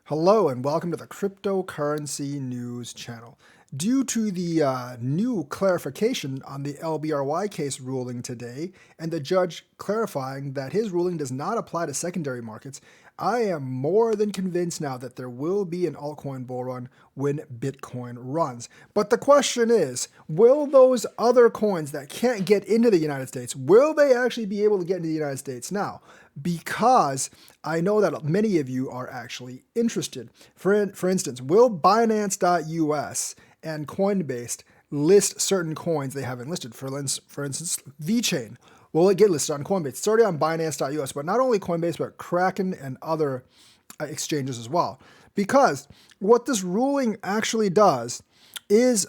Hello and welcome to the Cryptocurrency News channel. Due to the new clarification on the LBRY case ruling today, and the judge clarifying that his ruling does not apply to secondary markets, I am more than convinced now that there will be an altcoin bull run when Bitcoin runs. But the question is, will those other coins that can't get into the United States, will they actually be able to get into the United States now? Because I know that many of you are actually interested. For instance, will Binance.us and Coinbase list certain coins they haven't listed? For instance, VeChain. Will it get listed on Coinbase? It's already on Binance.us, but not only Coinbase, but Kraken and other exchanges as well. Because what this ruling actually does is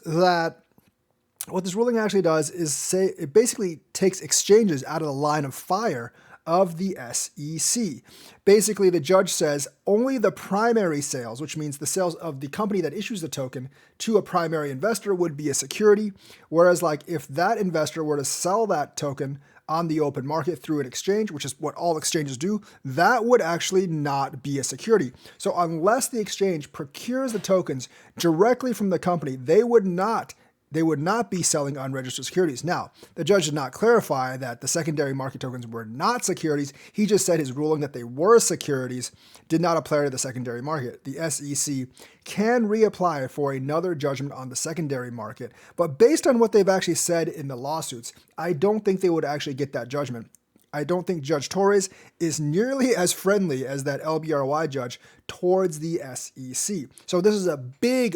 say it basically takes exchanges out of the line of fire of the SEC. Basically, the judge says only the primary sales, which means the sales of the company that issues the token to a primary investor, would be a security. Whereas, like, if that investor were to sell that token on the open market through an exchange, which is what all exchanges do, that would actually not be a security. So unless the exchange procures the tokens directly from the company, they would not be selling unregistered securities. Now, the judge did not clarify that the secondary market tokens were not securities. He just said his ruling that they were securities did not apply to the secondary market. The SEC can reapply for another judgment on the secondary market, but based on what they've actually said in the lawsuits, I don't think they would actually get that judgment. I don't think Judge Torres is nearly as friendly as that LBRY judge towards the SEC. So this is a big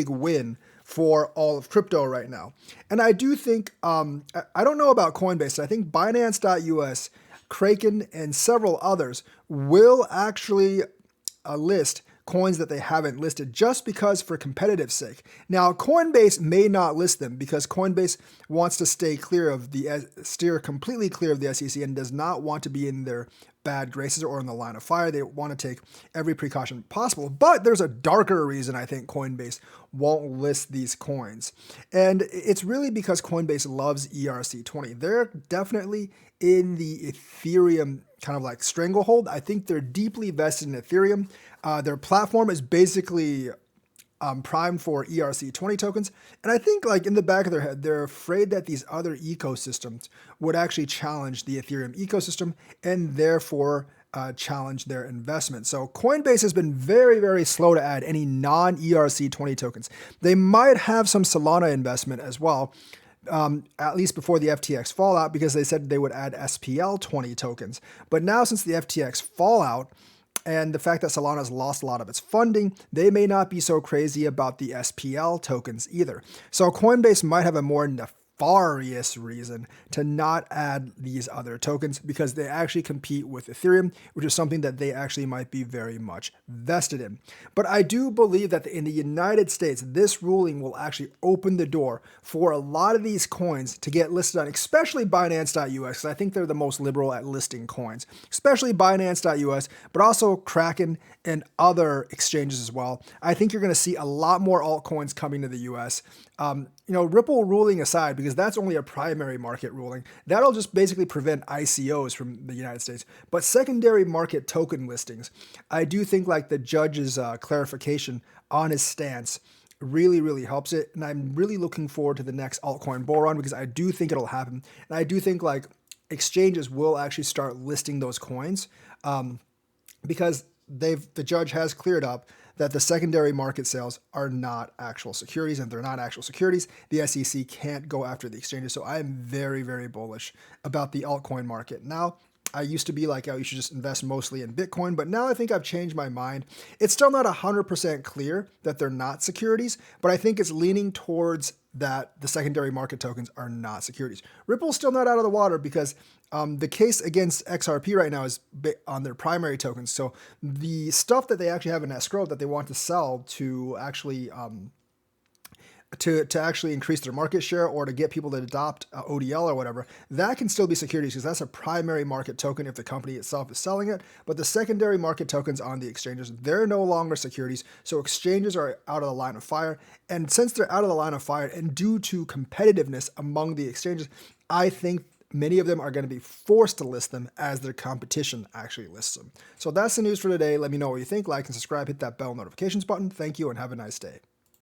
win for all of crypto right now. And I do think, I don't know about Coinbase, I think Binance.us, Kraken, and several others will actually list coins that they haven't listed just because for competitive sake. Now, Coinbase may not list them because Coinbase wants to steer completely clear of the SEC and does not want to be in their bad graces or in the line of fire. They want to take every precaution possible. But there's a darker reason I think Coinbase won't list these coins. And it's really because Coinbase loves ERC20. They're definitely in the Ethereum kind of like stranglehold. I think they're deeply vested in Ethereum. Their platform is basically primed for ERC20 tokens. And I think, like, in the back of their head, they're afraid that these other ecosystems would actually challenge the Ethereum ecosystem and therefore challenge their investment. So Coinbase has been very slow to add any non-ERC20 tokens. They might have some Solana investment as well, at least before the FTX fallout, because they said they would add SPL20 tokens. But now, since the FTX fallout, and the fact that Solana's lost a lot of its funding, they may not be so crazy about the SPL tokens either. So Coinbase might have a more nefarious reason to not add these other tokens because they actually compete with Ethereum, which is something that they actually might be very much vested in. But I do believe that in the United States, this ruling will actually open the door for a lot of these coins to get listed on, especially Binance.us, because I think they're the most liberal at listing coins, especially Binance.us, but also Kraken and other exchanges as well. I think you're going to see a lot more altcoins coming to the US. Ripple ruling aside, because that's only a primary market ruling, that'll just basically prevent ICOs from the United States. But secondary market token listings, I do think, like, the judge's clarification on his stance really helps it. And I'm really looking forward to the next altcoin bull run because I do think it'll happen. And I do think, like, exchanges will actually start listing those coins because the judge has cleared up that the secondary market sales are not actual securities, and if they're not actual securities, the SEC can't go after the exchanges. So I am very bullish about the altcoin market. Now, I used to be like, oh, you should just invest mostly in Bitcoin, but now I think I've changed my mind. It's still not 100% clear that they're not securities, but I think it's leaning towards that the secondary market tokens are not securities. Ripple's still not out of the water because the case against XRP right now is on their primary tokens. So the stuff that they actually have in escrow that they want to sell to actually to actually increase their market share or to get people to adopt ODL or whatever, that can still be securities because that's a primary market token if the company itself is selling it. But the secondary market tokens on the exchanges, they're no longer securities. So exchanges are out of the line of fire. And since they're out of the line of fire and due to competitiveness among the exchanges, I think many of them are going to be forced to list them as their competition actually lists them. So that's the news for today. Let me know what you think. Like and subscribe, hit that bell notifications button. Thank you and have a nice day.